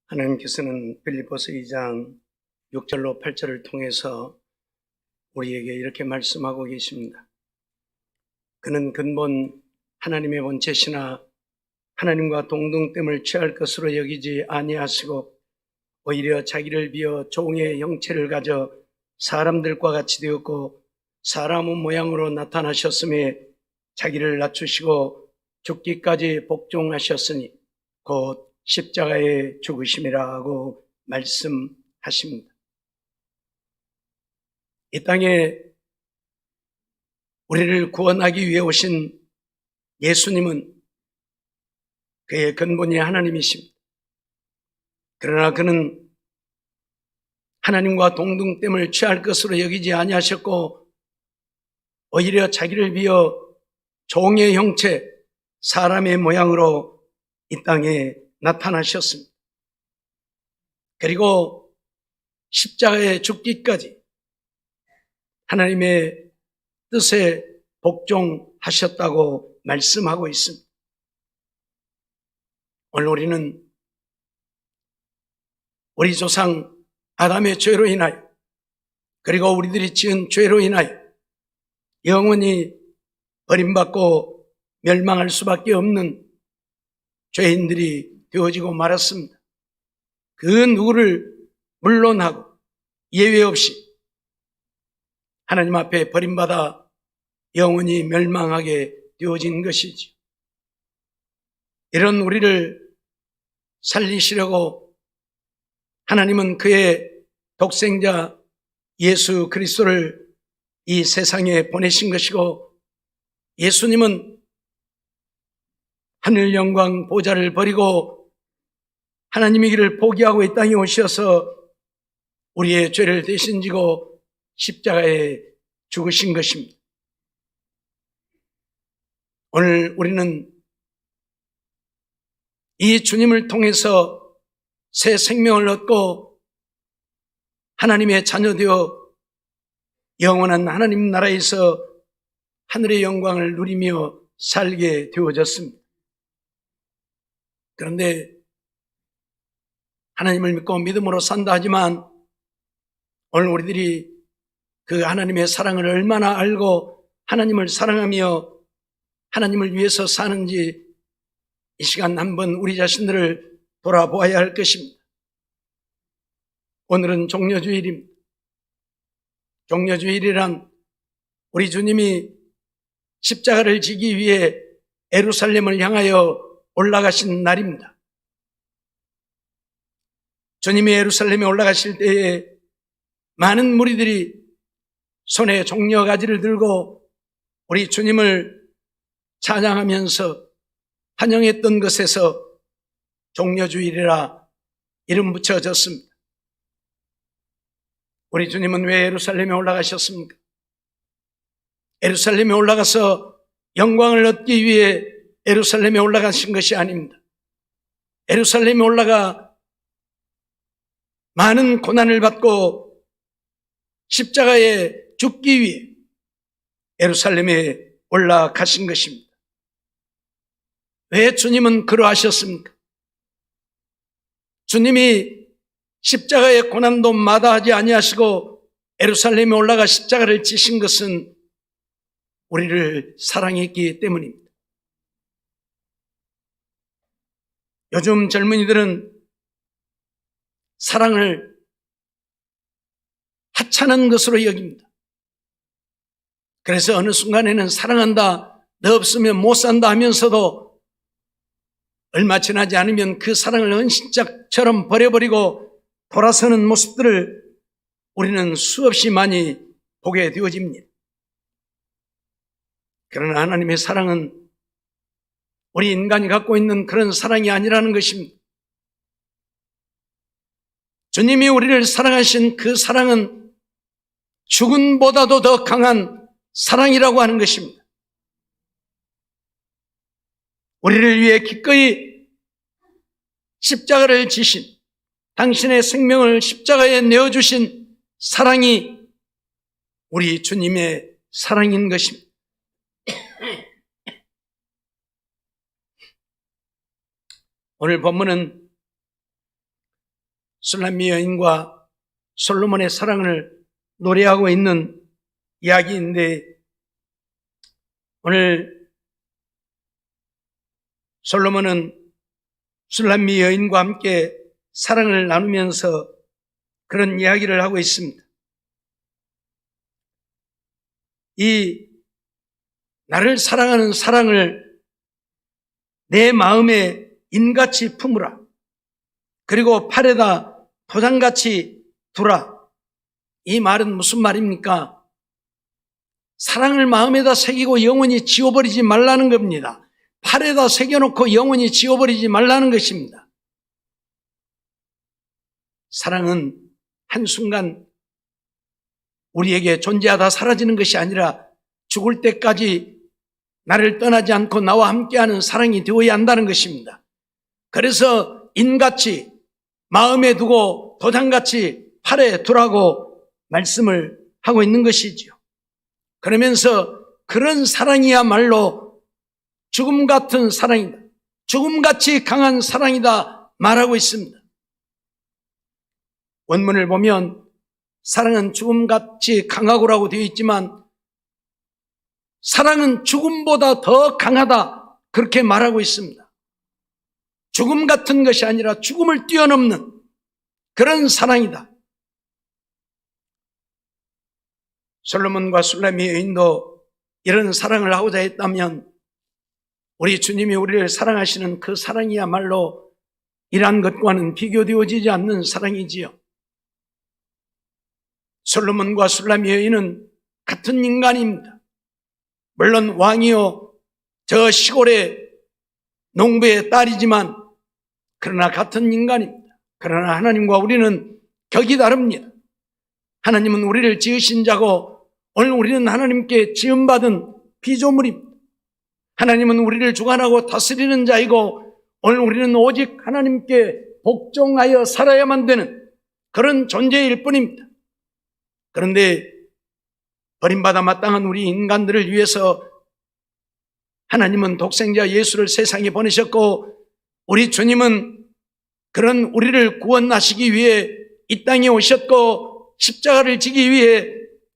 하나님께서는 빌립보서 2장 6절로 8절을 통해서 우리에게 이렇게 말씀하고 계십니다. 그는 근본 하나님의 본체시나 하나님과 동등됨을 취할 것으로 여기지 아니하시고 오히려 자기를 비어 종의 형체를 가져 사람들과 같이 되었고 사람의 모양으로 나타나셨음에 자기를 낮추시고 죽기까지 복종하셨으니 곧 십자가에 죽으심이라 하고 말씀하십니다. 이 땅에 우리를 구원하기 위해 오신 예수님은 그의 근본이 하나님이십니다. 그러나 그는 하나님과 동등됨을 취할 것으로 여기지 아니하셨고 오히려 자기를 비어 종의 형체, 사람의 모양으로 이 땅에 나타나셨습니다. 그리고 십자가에 죽기까지 하나님의 뜻에 복종하셨다고 말씀하고 있습니다. 오늘 우리는 우리 조상 아담의 죄로 인하여 그리고 우리들이 지은 죄로 인하여 영원히 버림받고 멸망할 수밖에 없는 죄인들이 되어지고 말았습니다. 그 누구를 물론하고 예외 없이 하나님 앞에 버림받아 영원히 멸망하게 되어진 것이지. 이런 우리를 살리시려고 하나님은 그의 독생자 예수 그리스도를 이 세상에 보내신 것이고, 예수님은 하늘 영광 보좌를 버리고 하나님의 길을 포기하고 이 땅에 오셔서 우리의 죄를 대신 지고 십자가에 죽으신 것입니다. 오늘 우리는 이 주님을 통해서 새 생명을 얻고 하나님의 자녀되어 영원한 하나님 나라에서 하늘의 영광을 누리며 살게 되어졌습니다. 그런데 하나님을 믿고 믿음으로 산다 하지만 오늘 우리들이 그 하나님의 사랑을 얼마나 알고 하나님을 사랑하며 하나님을 위해서 사는지 이 시간 한번 우리 자신들을 돌아보아야 할 것입니다. 오늘은 종려주일입니다. 종려주일이란 우리 주님이 십자가를 지기 위해 예루살렘을 향하여 올라가신 날입니다. 주님이 예루살렘에 올라가실 때에 많은 무리들이 손에 종려가지를 들고 우리 주님을 찬양하면서 환영했던 것에서 종려주일이라 이름 붙여졌습니다. 우리 주님은 왜 예루살렘에 올라가셨습니까? 예루살렘에 올라가서 영광을 얻기 위해 예루살렘에 올라가신 것이 아닙니다. 예루살렘에 올라가 많은 고난을 받고 십자가에 죽기 위해 예루살렘에 올라가신 것입니다. 왜 주님은 그러하셨습니까? 주님이 십자가의 고난도 마다하지 아니하시고 예루살렘에 올라가 십자가를 지신 것은 우리를 사랑했기 때문입니다. 요즘 젊은이들은 사랑을 하찮은 것으로 여깁니다. 그래서 어느 순간에는 사랑한다, 너 없으면 못 산다 하면서도 얼마 지나지 않으면 그 사랑을 은신짝처럼 버려버리고 돌아서는 모습들을 우리는 수없이 많이 보게 되어집니다. 그러나 하나님의 사랑은 우리 인간이 갖고 있는 그런 사랑이 아니라는 것입니다. 주님이 우리를 사랑하신 그 사랑은 죽음보다도 더 강한 사랑이라고 하는 것입니다. 우리를 위해 기꺼이 십자가를 지신, 당신의 생명을 십자가에 내어주신 사랑이 우리 주님의 사랑인 것입니다. 오늘 본문은 술람미 여인과 솔로몬의 사랑을 노래하고 있는 이야기인데, 오늘 솔로몬은 술람미 여인과 함께 사랑을 나누면서 그런 이야기를 하고 있습니다. 이 나를 사랑하는 사랑을 내 마음에 인같이 품으라. 그리고 팔에다 도장같이 두라. 이 말은 무슨 말입니까? 사랑을 마음에다 새기고 영원히 지워버리지 말라는 겁니다. 팔에다 새겨놓고 영원히 지워버리지 말라는 것입니다. 사랑은 한순간 우리에게 존재하다 사라지는 것이 아니라 죽을 때까지 나를 떠나지 않고 나와 함께하는 사랑이 되어야 한다는 것입니다. 그래서 인같이 마음에 두고 도장같이 팔에 두라고 말씀을 하고 있는 것이지요. 그러면서 그런 사랑이야말로 죽음 같은 사랑이다, 죽음같이 강한 사랑이다 말하고 있습니다. 원문을 보면 사랑은 죽음같이 강하고라고 되어 있지만 사랑은 죽음보다 더 강하다 그렇게 말하고 있습니다. 죽음 같은 것이 아니라 죽음을 뛰어넘는 그런 사랑이다. 솔로몬과 술람미 여인도 이런 사랑을 하고자 했다면 우리 주님이 우리를 사랑하시는 그 사랑이야말로 이러한 것과는 비교되어지지 않는 사랑이지요. 솔로몬과 술람미 여인은 같은 인간입니다. 물론 왕이요 저 시골의 농부의 딸이지만 그러나 같은 인간입니다. 그러나 하나님과 우리는 격이 다릅니다. 하나님은 우리를 지으신 자고 오늘 우리는 하나님께 지음받은 피조물입니다. 하나님은 우리를 주관하고 다스리는 자이고 오늘 우리는 오직 하나님께 복종하여 살아야만 되는 그런 존재일 뿐입니다. 그런데 버림받아 마땅한 우리 인간들을 위해서 하나님은 독생자 예수를 세상에 보내셨고 우리 주님은 그런 우리를 구원하시기 위해 이 땅에 오셨고 십자가를 지기 위해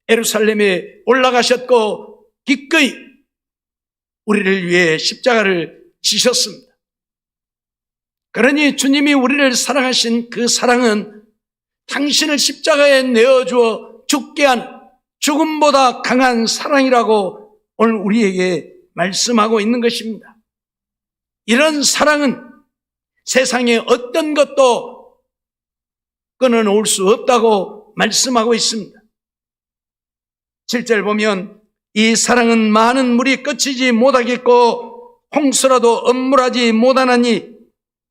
예루살렘에 올라가셨고 기꺼이 우리를 위해 십자가를 지셨습니다. 그러니 주님이 우리를 사랑하신 그 사랑은 당신을 십자가에 내어주어 죽게 한 죽음보다 강한 사랑이라고 오늘 우리에게 말씀하고 있는 것입니다. 이런 사랑은 세상에 어떤 것도 끊어놓을 수 없다고 말씀하고 있습니다. 7절 보면 이 사랑은 많은 물이 끝이지 못하겠고 홍수라도 엄물하지 못하나니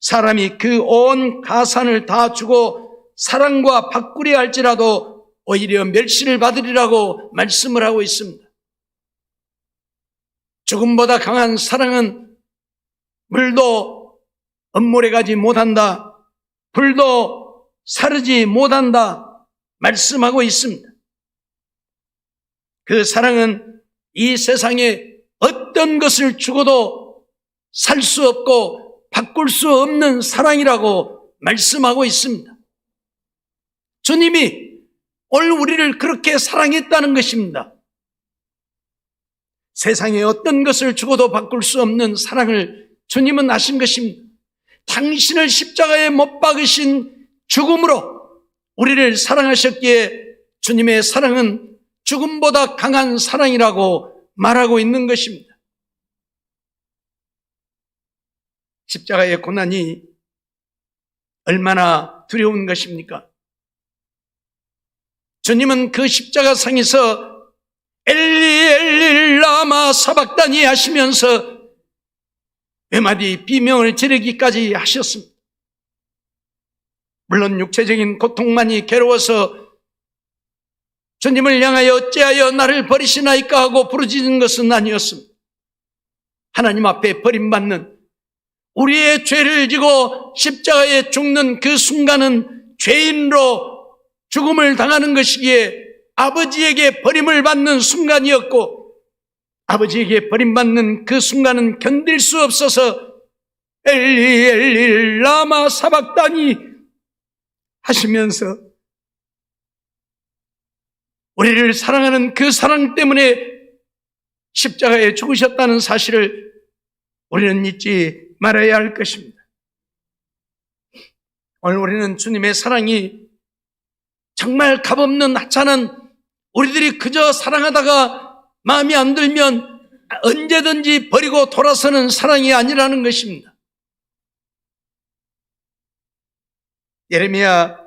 사람이 그 온 가산을 다 주고 사랑과 바꾸려 할지라도 오히려 멸시를 받으리라고 말씀을 하고 있습니다. 죽음보다 강한 사랑은 물도 엄물에 가지 못한다, 불도 사르지 못한다 말씀하고 있습니다. 그 사랑은 이 세상에 어떤 것을 주고도 살 수 없고 바꿀 수 없는 사랑이라고 말씀하고 있습니다. 주님이 오늘 우리를 그렇게 사랑했다는 것입니다. 세상에 어떤 것을 주고도 바꿀 수 없는 사랑을 주님은 아신 것입니다. 당신을 십자가에 못 박으신 죽음으로 우리를 사랑하셨기에 주님의 사랑은 죽음보다 강한 사랑이라고 말하고 있는 것입니다. 십자가의 고난이 얼마나 두려운 것입니까? 주님은 그 십자가상에서 엘리 엘리 라마 사박다니 하시면서 몇 마디 비명을 지르기까지 하셨습니다. 물론 육체적인 고통만이 괴로워서 주님을 향하여 어찌하여 나를 버리시나이까 하고 부르짖는 것은 아니었습니다. 하나님 앞에 버림받는 우리의 죄를 지고 십자가에 죽는 그 순간은 죄인으로 죽음을 당하는 것이기에 아버지에게 버림을 받는 순간이었고 아버지에게 버림받는 그 순간은 견딜 수 없어서 엘리 엘리 라마 사박다니 하시면서 우리를 사랑하는 그 사랑 때문에 십자가에 죽으셨다는 사실을 우리는 잊지 말아야 할 것입니다. 오늘 우리는 주님의 사랑이 정말 값없는 하찮은, 우리들이 그저 사랑하다가 마음이 안 들면 언제든지 버리고 돌아서는 사랑이 아니라는 것입니다. 예레미야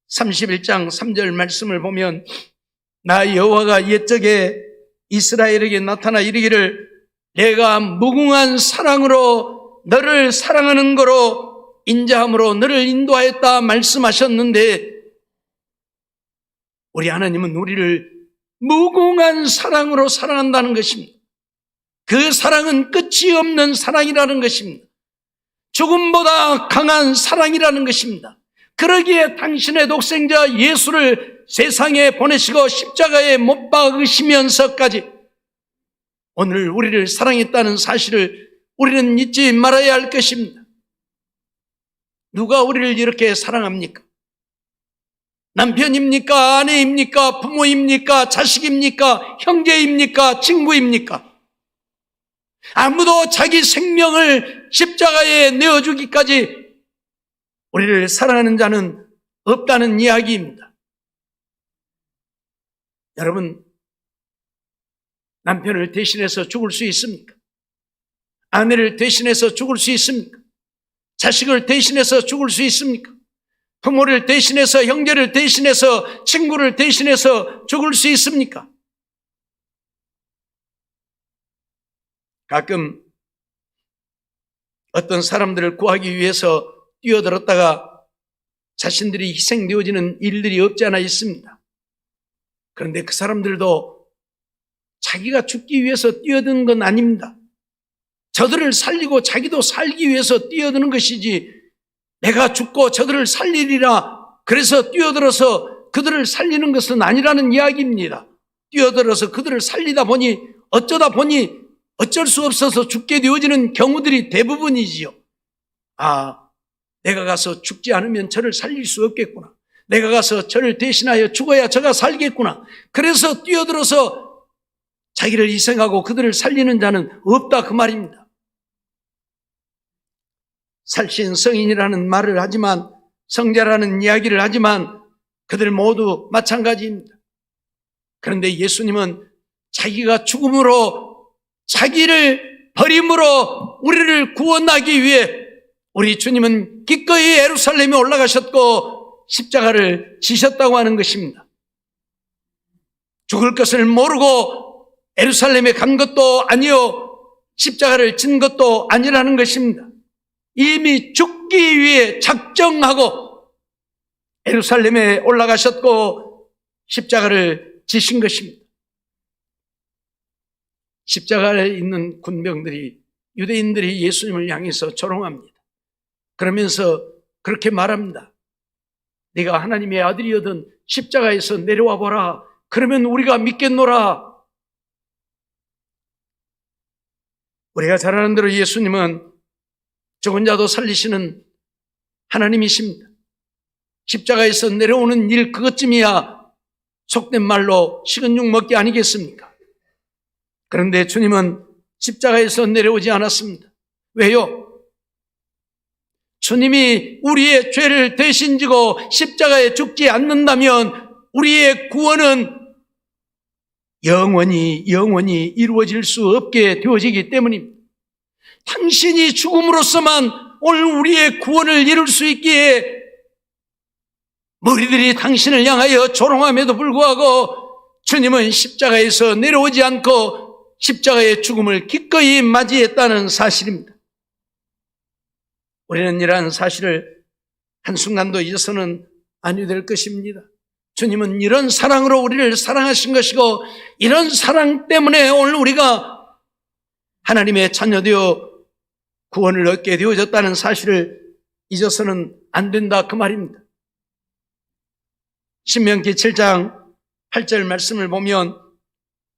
31장 3절 말씀을 보면, 나 여호와가 옛적에 이스라엘에게 나타나 이르기를 내가 무궁한 사랑으로 너를 사랑하는 거로 인자함으로 너를 인도하였다 말씀하셨는데, 우리 하나님은 우리를 무궁한 사랑으로 사랑한다는 것입니다. 그 사랑은 끝이 없는 사랑이라는 것입니다. 죽음보다 강한 사랑이라는 것입니다. 그러기에 당신의 독생자 예수를 세상에 보내시고 십자가에 못 박으시면서까지 오늘 우리를 사랑했다는 사실을 우리는 잊지 말아야 할 것입니다. 누가 우리를 이렇게 사랑합니까? 남편입니까? 아내입니까? 부모입니까? 자식입니까? 형제입니까? 친구입니까? 아무도 자기 생명을 십자가에 내어주기까지 우리를 사랑하는 자는 없다는 이야기입니다. 여러분, 남편을 대신해서 죽을 수 있습니까? 아내를 대신해서 죽을 수 있습니까? 자식을 대신해서 죽을 수 있습니까? 부모를 대신해서, 형제를 대신해서, 친구를 대신해서 죽을 수 있습니까? 가끔 어떤 사람들을 구하기 위해서 뛰어들었다가 자신들이 희생되어지는 일들이 없지 않아 있습니다. 그런데 그 사람들도 자기가 죽기 위해서 뛰어드는 건 아닙니다. 저들을 살리고 자기도 살기 위해서 뛰어드는 것이지, 내가 죽고 저들을 살리리라 그래서 뛰어들어서 그들을 살리는 것은 아니라는 이야기입니다. 뛰어들어서 그들을 살리다 보니 어쩌다 보니 어쩔 수 없어서 죽게 되어지는 경우들이 대부분이지요. 아, 내가 가서 죽지 않으면 저를 살릴 수 없겠구나. 내가 가서 저를 대신하여 죽어야 저가 살겠구나. 그래서 뛰어들어서 자기를 희생하고 그들을 살리는 자는 없다, 그 말입니다. 살신 성인이라는 말을 하지만, 성자라는 이야기를 하지만 그들 모두 마찬가지입니다. 그런데 예수님은 자기가 죽음으로, 자기를 버림으로 우리를 구원하기 위해 우리 주님은 기꺼이 예루살렘에 올라가셨고 십자가를 지셨다고 하는 것입니다. 죽을 것을 모르고 예루살렘에 간 것도 아니요, 십자가를 진 것도 아니라는 것입니다. 이미 죽기 위해 작정하고 예루살렘에 올라가셨고 십자가를 지신 것입니다. 십자가에 있는 군병들이, 유대인들이 예수님을 향해서 조롱합니다. 그러면서 그렇게 말합니다. 네가 하나님의 아들이거든 십자가에서 내려와 보라. 그러면 우리가 믿겠노라. 우리가 잘 아는 대로 예수님은 죽은 자도 살리시는 하나님이십니다. 십자가에서 내려오는 일 그것쯤이야 속된 말로 식은 죽 먹기 아니겠습니까? 그런데 주님은 십자가에서 내려오지 않았습니다. 왜요? 주님이 우리의 죄를 대신 지고 십자가에 죽지 않는다면 우리의 구원은 영원히 이루어질 수 없게 되어지기 때문입니다. 당신이 죽음으로써만 오늘 우리의 구원을 이룰 수 있기에 머리들이 당신을 향하여 조롱함에도 불구하고 주님은 십자가에서 내려오지 않고 십자가의 죽음을 기꺼이 맞이했다는 사실입니다. 우리는 이러한 사실을 한순간도 잊어서는 아니 될 것입니다. 주님은 이런 사랑으로 우리를 사랑하신 것이고, 이런 사랑 때문에 오늘 우리가 하나님의 자녀되어 구원을 얻게 되어졌다는 사실을 잊어서는 안 된다, 그 말입니다. 신명기 7장 8절 말씀을 보면,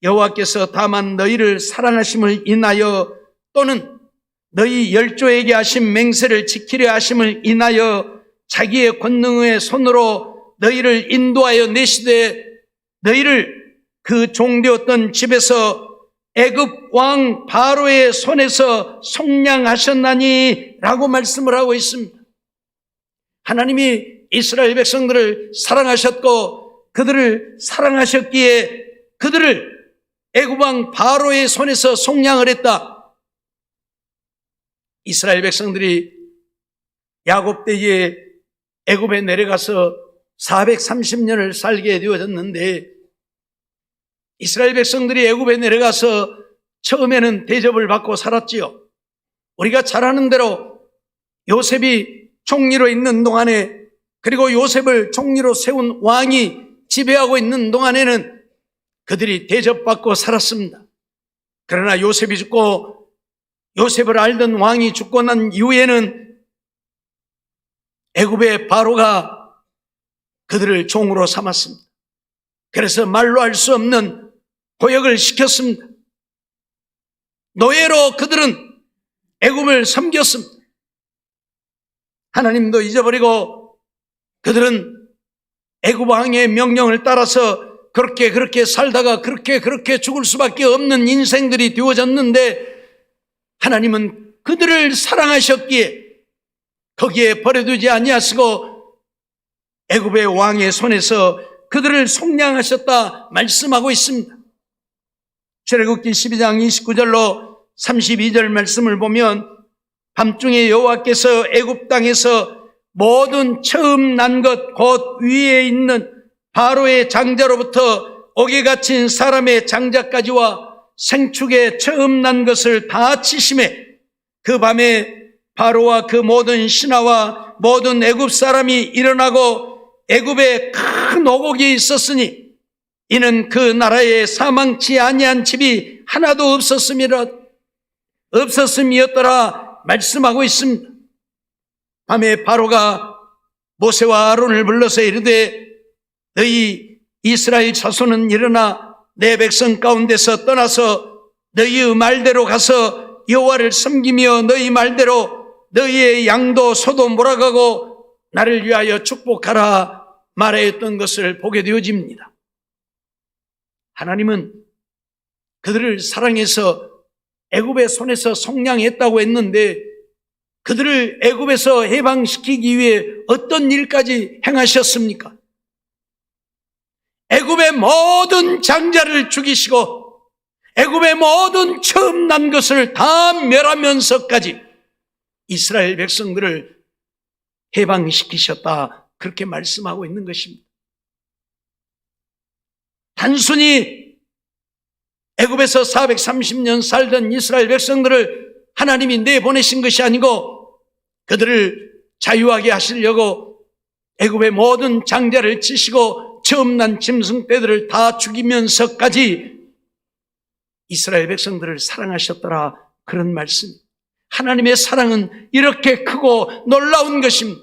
여호와께서 다만 너희를 사랑하심을 인하여 또는 너희 열조에게 하신 맹세를 지키려 하심을 인하여 자기의 권능의 손으로 너희를 인도하여 내시되 너희를 그 종되었던 집에서 애굽 왕 바로의 손에서 속량하셨나니 라고 말씀을 하고 있습니다. 하나님이 이스라엘 백성들을 사랑하셨고 그들을 사랑하셨기에 그들을 애굽 왕 바로의 손에서 속량을 했다. 이스라엘 백성들이 야곱 때에 애굽에 내려가서 430년을 살게 되어졌는데 이스라엘 백성들이 애굽에 내려가서 처음에는 대접을 받고 살았지요. 우리가 잘 아는 대로 요셉이 총리로 있는 동안에 그리고 요셉을 총리로 세운 왕이 지배하고 있는 동안에는 그들이 대접받고 살았습니다. 그러나 요셉이 죽고 요셉을 알던 왕이 죽고 난 이후에는 애굽의 바로가 그들을 종으로 삼았습니다. 그래서 말로 할 수 없는 고역을 시켰습니다. 노예로 그들은 애굽을 섬겼습니다. 하나님도 잊어버리고 그들은 애굽 왕의 명령을 따라서 그렇게 살다가 그렇게 죽을 수밖에 없는 인생들이 되어졌는데 하나님은 그들을 사랑하셨기에 거기에 버려두지 아니하시고 애굽의 왕의 손에서 그들을 속량하셨다 말씀하고 있습니다. 출애굽기 12장 29절로 32절 말씀을 보면 밤중에 여호와께서 애굽 땅에서 모든 처음 난 것 곧 위에 있는 바로의 장자로부터 옥에 갇힌 사람의 장자까지와 생축에 처음 난 것을 다 치심에 그 밤에 바로와 그 모든 신하와 모든 애굽 사람이 일어나고 애굽에 큰 오곡이 있었으니 이는 그 나라에 사망치 아니한 집이 하나도 없었음이었더라 말씀하고 있습니다. 밤에 바로가 모세와 아론을 불러서 이르되 너희 이스라엘 자손은 일어나 내 백성 가운데서 떠나서 너희의 말대로 가서 여호와를 섬기며 너희 말대로 너희의 양도 소도 몰아가고 나를 위하여 축복하라 말하였던 것을 보게 되어집니다. 하나님은 그들을 사랑해서 애굽의 손에서 속량했다고 했는데 그들을 애굽에서 해방시키기 위해 어떤 일까지 행하셨습니까? 애굽의 모든 장자를 죽이시고 애굽의 모든 처음 난 것을 다 멸하면서까지 이스라엘 백성들을 해방시키셨다 그렇게 말씀하고 있는 것입니다. 단순히 애굽에서 430년 살던 이스라엘 백성들을 하나님이 내보내신 것이 아니고 그들을 자유하게 하시려고 애굽의 모든 장자를 치시고 처음 난 짐승떼들을 다 죽이면서까지 이스라엘 백성들을 사랑하셨더라 그런 말씀. 하나님의 사랑은 이렇게 크고 놀라운 것입니다.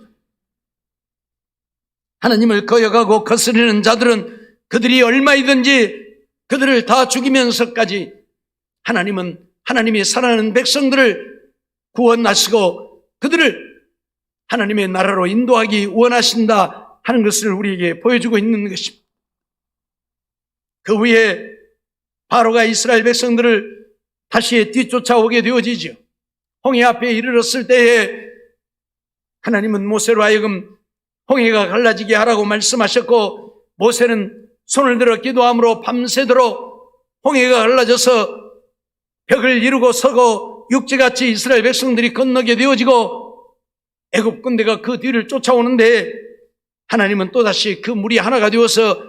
하나님을 거역하고 거스르는 자들은 그들이 얼마이든지 그들을 다 죽이면서까지 하나님은 하나님이 사랑하는 백성들을 구원하시고 그들을 하나님의 나라로 인도하기 원하신다 하는 것을 우리에게 보여주고 있는 것입니다. 그 후에 바로가 이스라엘 백성들을 다시 뒤쫓아오게 되어지죠. 홍해 앞에 이르렀을 때에 하나님은 모세로 하여금 홍해가 갈라지게 하라고 말씀하셨고 모세는 손을 들어 기도함으로 밤새도록 홍해가 갈라져서 벽을 이루고 서고 육지같이 이스라엘 백성들이 건너게 되어지고 애굽 군대가 그 뒤를 쫓아오는데 하나님은 또다시 그 물이 하나가 되어서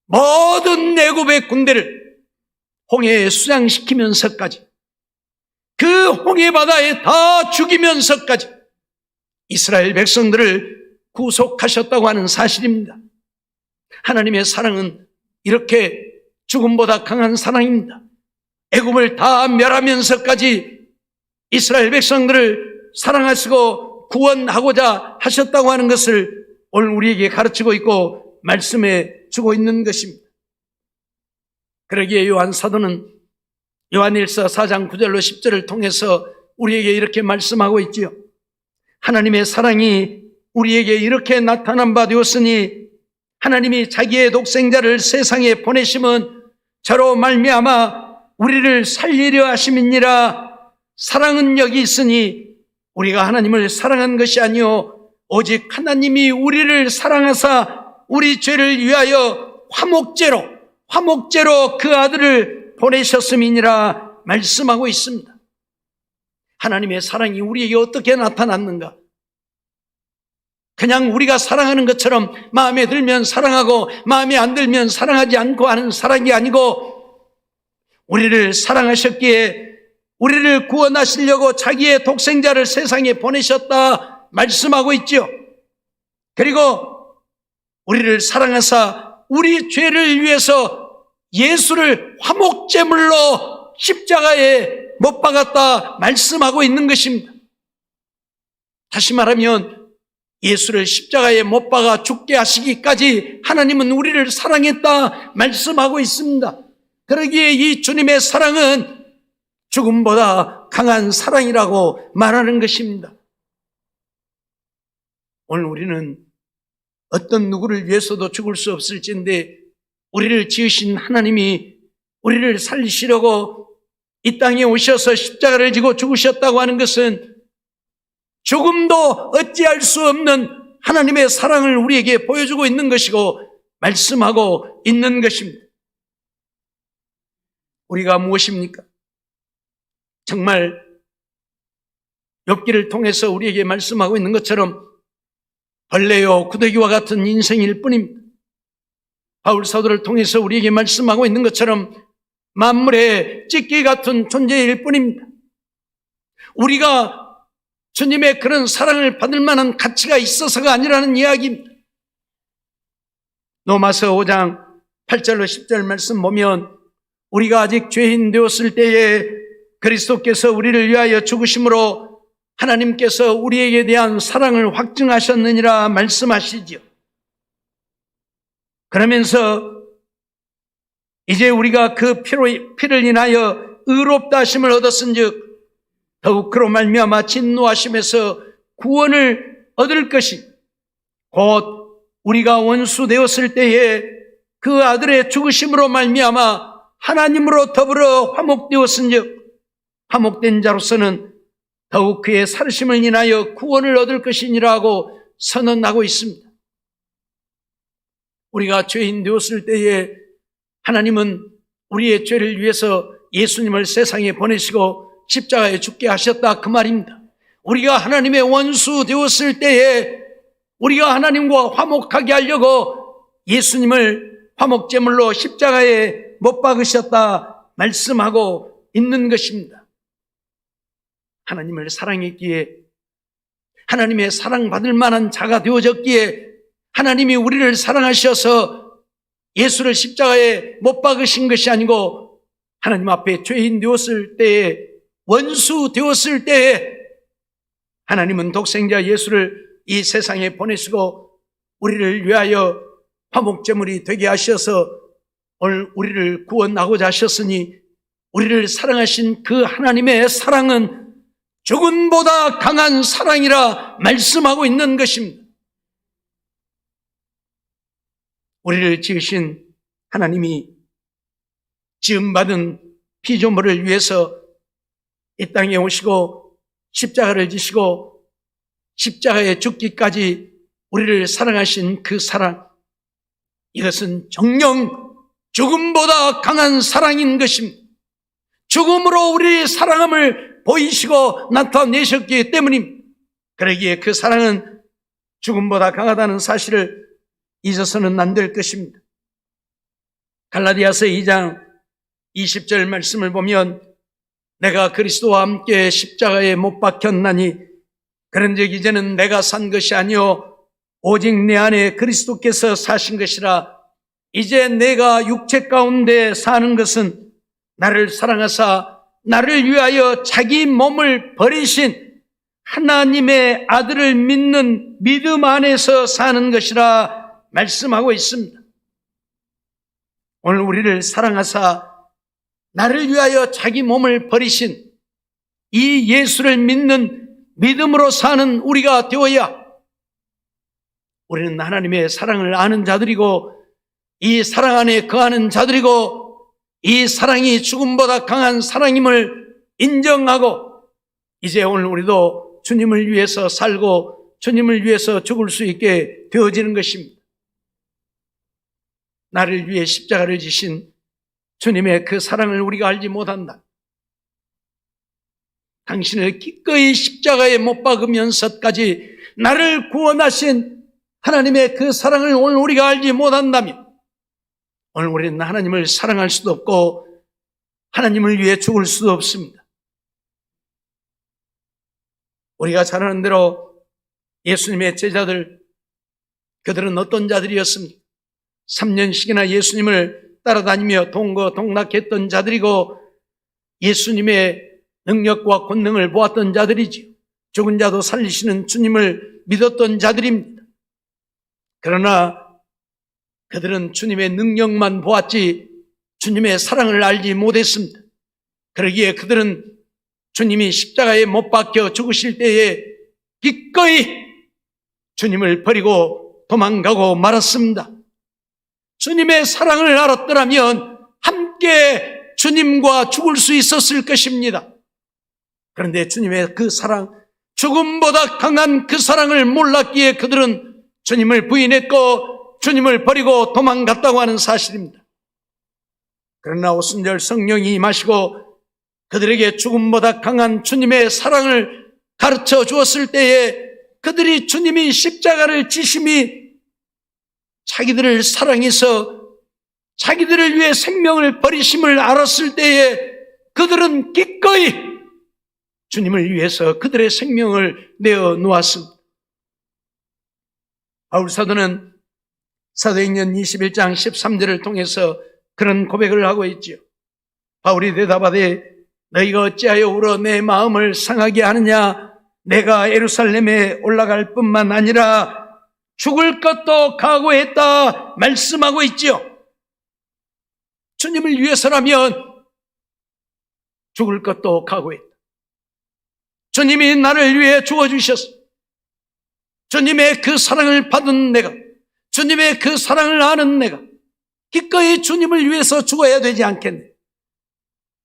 모든 애굽의 군대를 홍해에 수장시키면서까지 그 홍해 바다에 다 죽이면서까지 이스라엘 백성들을 구속하셨다고 하는 사실입니다. 하나님의 사랑은 이렇게 죽음보다 강한 사랑입니다. 애굽을 다 멸하면서까지 이스라엘 백성들을 사랑하시고 구원하고자 하셨다고 하는 것을 오늘 우리에게 가르치고 있고 말씀해 주고 있는 것입니다. 그러기에 요한 사도는 요한일서 4장 9절로 10절을 통해서 우리에게 이렇게 말씀하고 있지요. 하나님의 사랑이 우리에게 이렇게 나타난 바 되었으니 하나님이 자기의 독생자를 세상에 보내심은 저로 말미암아 우리를 살리려 하심이니라. 사랑은 여기 있으니 우리가 하나님을 사랑한 것이 아니요 오직 하나님이 우리를 사랑하사 우리 죄를 위하여 화목제로 그 아들을 보내셨음이니라 말씀하고 있습니다. 하나님의 사랑이 우리에게 어떻게 나타났는가? 그냥 우리가 사랑하는 것처럼 마음에 들면 사랑하고 마음에 안 들면 사랑하지 않고 하는 사랑이 아니고, 우리를 사랑하셨기에 우리를 구원하시려고 자기의 독생자를 세상에 보내셨다 말씀하고 있죠. 그리고 우리를 사랑하사 우리 죄를 위해서 예수를 화목제물로 십자가에 못 박았다 말씀하고 있는 것입니다. 다시 말하면 예수를 십자가에 못 박아 죽게 하시기까지 하나님은 우리를 사랑했다 말씀하고 있습니다. 그러기에 이 주님의 사랑은 죽음보다 강한 사랑이라고 말하는 것입니다. 오늘 우리는 어떤 누구를 위해서도 죽을 수 없을진데 우리를 지으신 하나님이 우리를 살리시려고 이 땅에 오셔서 십자가를 지고 죽으셨다고 하는 것은 조금도 어찌할 수 없는 하나님의 사랑을 우리에게 보여주고 있는 것이고 말씀하고 있는 것입니다. 우리가 무엇입니까? 정말 욥기를 통해서 우리에게 말씀하고 있는 것처럼 벌레요 구더기와 같은 인생일 뿐입니다. 바울 사도를 통해서 우리에게 말씀하고 있는 것처럼 만물의 찢기 같은 존재일 뿐입니다. 우리가 주님의 그런 사랑을 받을 만한 가치가 있어서가 아니라는 이야기입니다. 로마서 5장 8절로 10절 말씀 보면 우리가 아직 죄인 되었을 때에 그리스도께서 우리를 위하여 죽으심으로 하나님께서 우리에게 대한 사랑을 확증하셨느니라 말씀하시죠. 그러면서 이제 우리가 그 피를 인하여 의롭다 하심을 얻었은즉 더욱 그로 말미암아 진노하심에서 구원을 얻을 것이 곧 우리가 원수 되었을 때에 그 아들의 죽으심으로 말미암아 하나님으로 더불어 화목되었은즉 화목된 자로서는 더욱 그의 살으심을 인하여 구원을 얻을 것이니라고 선언하고 있습니다. 우리가 죄인 되었을 때에 하나님은 우리의 죄를 위해서 예수님을 세상에 보내시고 십자가에 죽게 하셨다 그 말입니다. 우리가 하나님의 원수 되었을 때에 우리가 하나님과 화목하게 하려고 예수님을 화목제물로 십자가에 못 박으셨다 말씀하고 있는 것입니다. 하나님을 사랑했기에 하나님의 사랑받을 만한 자가 되어졌기에 하나님이 우리를 사랑하셔서 예수를 십자가에 못 박으신 것이 아니고 하나님 앞에 죄인 되었을 때에 원수 되었을 때에 하나님은 독생자 예수를 이 세상에 보내시고 우리를 위하여 화목제물이 되게 하셔서 오늘 우리를 구원하고자 하셨으니 우리를 사랑하신 그 하나님의 사랑은 죽음보다 강한 사랑이라 말씀하고 있는 것입니다. 우리를 지으신 하나님이 지음받은 피조물을 위해서 이 땅에 오시고 십자가를 지시고 십자가에 죽기까지 우리를 사랑하신 그 사랑, 이것은 정녕 죽음보다 강한 사랑인 것입니다. 죽음으로 우리의 사랑함을 보이시고 나타내셨기 때문입니다. 그러기에 그 사랑은 죽음보다 강하다는 사실을 잊어서는 안 될 것입니다. 갈라디아서 2장 20절 말씀을 보면 내가 그리스도와 함께 십자가에 못 박혔나니 그런즉 이제는 내가 산 것이 아니요 오직 내 안에 그리스도께서 사신 것이라. 이제 내가 육체 가운데 사는 것은 나를 사랑하사 나를 위하여 자기 몸을 버리신 하나님의 아들을 믿는 믿음 안에서 사는 것이라 말씀하고 있습니다. 오늘 우리를 사랑하사 나를 위하여 자기 몸을 버리신 이 예수를 믿는 믿음으로 사는 우리가 되어야 우리는 하나님의 사랑을 아는 자들이고 이 사랑 안에 거하는 자들이고 이 사랑이 죽음보다 강한 사랑임을 인정하고 이제 오늘 우리도 주님을 위해서 살고 주님을 위해서 죽을 수 있게 되어지는 것입니다. 나를 위해 십자가를 지신 주님의 그 사랑을 우리가 알지 못한다. 당신을 기꺼이 십자가에 못 박으면서까지 나를 구원하신 하나님의 그 사랑을 오늘 우리가 알지 못한다면 오늘 우리는 하나님을 사랑할 수도 없고 하나님을 위해 죽을 수도 없습니다. 우리가 잘 아는 대로 예수님의 제자들, 그들은 어떤 자들이었습니까? 3년씩이나 예수님을 따라다니며 동거동락했던 자들이고 예수님의 능력과 권능을 보았던 자들이지요. 죽은 자도 살리시는 주님을 믿었던 자들입니다. 그러나 그들은 주님의 능력만 보았지 주님의 사랑을 알지 못했습니다. 그러기에 그들은 주님이 십자가에 못 박혀 죽으실 때에 기꺼이 주님을 버리고 도망가고 말았습니다. 주님의 사랑을 알았더라면 함께 주님과 죽을 수 있었을 것입니다. 그런데 주님의 그 사랑, 죽음보다 강한 그 사랑을 몰랐기에 그들은 주님을 부인했고 주님을 버리고 도망갔다고 하는 사실입니다. 그러나 오순절 성령이 임하시고 그들에게 죽음보다 강한 주님의 사랑을 가르쳐 주었을 때에 그들이 주님이 십자가를 지심이 자기들을 사랑해서 자기들을 위해 생명을 버리심을 알았을 때에 그들은 기꺼이 주님을 위해서 그들의 생명을 내어 놓았습니다. 바울 사도는 사도행전 21장 13절을 통해서 그런 고백을 하고 있지요. 바울이 대답하되 너희가 어찌하여 울어 내 마음을 상하게 하느냐? 내가 예루살렘에 올라갈 뿐만 아니라 죽을 것도 각오했다 말씀하고 있지요. 주님을 위해서라면 죽을 것도 각오했다. 주님이 나를 위해 죽어주셨어. 주님의 그 사랑을 받은 내가, 주님의 그 사랑을 아는 내가 기꺼이 주님을 위해서 죽어야 되지 않겠네.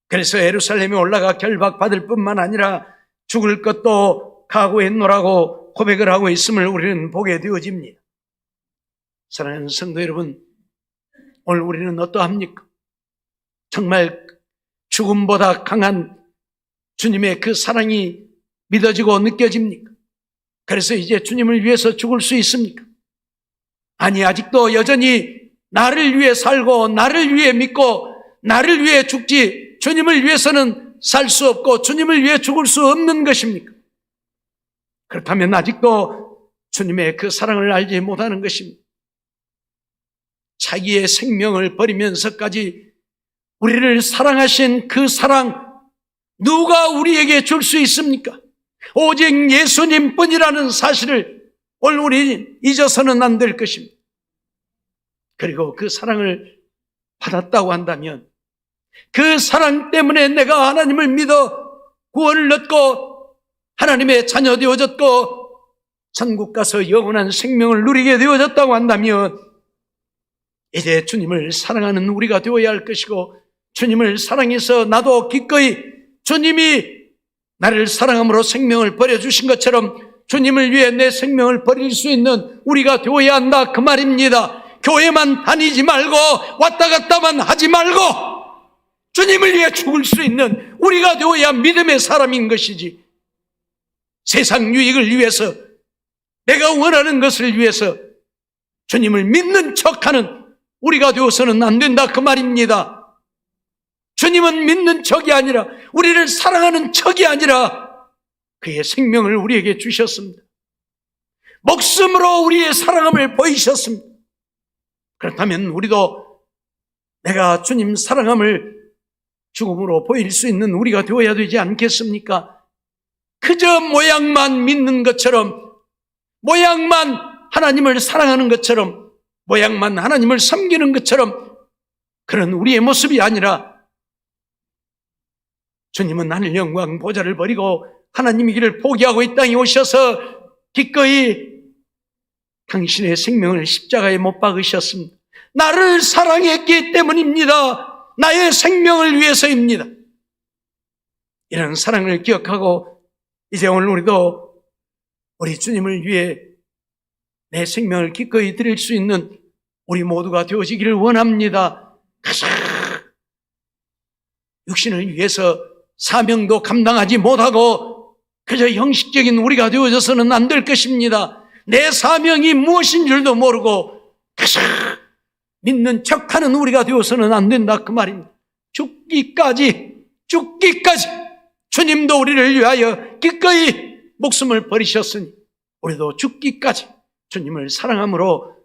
그래서 예루살렘에 올라가 결박받을 뿐만 아니라 죽을 것도 각오했노라고 고백을 하고 있음을 우리는 보게 되어집니다. 사랑하는 성도 여러분, 오늘 우리는 어떠합니까? 정말 죽음보다 강한 주님의 그 사랑이 믿어지고 느껴집니까? 그래서 이제 주님을 위해서 죽을 수 있습니까? 아니, 아직도 여전히 나를 위해 살고 나를 위해 믿고 나를 위해 죽지 주님을 위해서는 살 수 없고 주님을 위해 죽을 수 없는 것입니까? 그렇다면 아직도 주님의 그 사랑을 알지 못하는 것입니다. 자기의 생명을 버리면서까지 우리를 사랑하신 그 사랑 누가 우리에게 줄 수 있습니까? 오직 예수님뿐이라는 사실을 오늘 우리 잊어서는 안 될 것입니다. 그리고 그 사랑을 받았다고 한다면 그 사랑 때문에 내가 하나님을 믿어 구원을 얻고 하나님의 자녀 되어졌고 천국 가서 영원한 생명을 누리게 되어졌다고 한다면 이제 주님을 사랑하는 우리가 되어야 할 것이고 주님을 사랑해서 나도 기꺼이 주님이 나를 사랑함으로 생명을 버려주신 것처럼 주님을 위해 내 생명을 버릴 수 있는 우리가 되어야 한다 그 말입니다. 교회만 다니지 말고 왔다 갔다만 하지 말고 주님을 위해 죽을 수 있는 우리가 되어야 믿음의 사람인 것이지 세상 유익을 위해서 내가 원하는 것을 위해서 주님을 믿는 척하는 우리가 되어서는 안 된다 그 말입니다. 주님은 믿는 척이 아니라 우리를 사랑하는 척이 아니라 그의 생명을 우리에게 주셨습니다. 목숨으로 우리의 사랑함을 보이셨습니다. 그렇다면 우리도 내가 주님 사랑함을 죽음으로 보일 수 있는 우리가 되어야 되지 않겠습니까? 그저 모양만 믿는 것처럼 모양만 하나님을 사랑하는 것처럼 모양만 하나님을 섬기는 것처럼 그런 우리의 모습이 아니라 주님은 하늘 영광 보좌를 버리고 하나님의 길을 포기하고 이 땅에 오셔서 기꺼이 당신의 생명을 십자가에 못 박으셨습니다. 나를 사랑했기 때문입니다. 나의 생명을 위해서입니다. 이런 사랑을 기억하고 이제 오늘 우리도 우리 주님을 위해 내 생명을 기꺼이 드릴 수 있는 우리 모두가 되어지기를 원합니다. 가자. 육신을 위해서 사명도 감당하지 못하고 그저 형식적인 우리가 되어져서는 안 될 것입니다. 내 사명이 무엇인 줄도 모르고 가자. 믿는 척하는 우리가 되어서는 안 된다 그 말입니다. 죽기까지 주님도 우리를 위하여 기꺼이 목숨을 버리셨으니 우리도 죽기까지 주님을 사랑함으로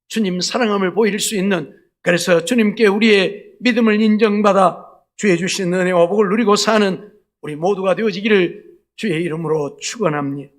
주님 사랑함을 보일 수 있는, 그래서 주님께 우리의 믿음을 인정받아 주의 주신 은혜와 복을 누리고 사는 우리 모두가 되어지기를 주의 이름으로 축원합니다.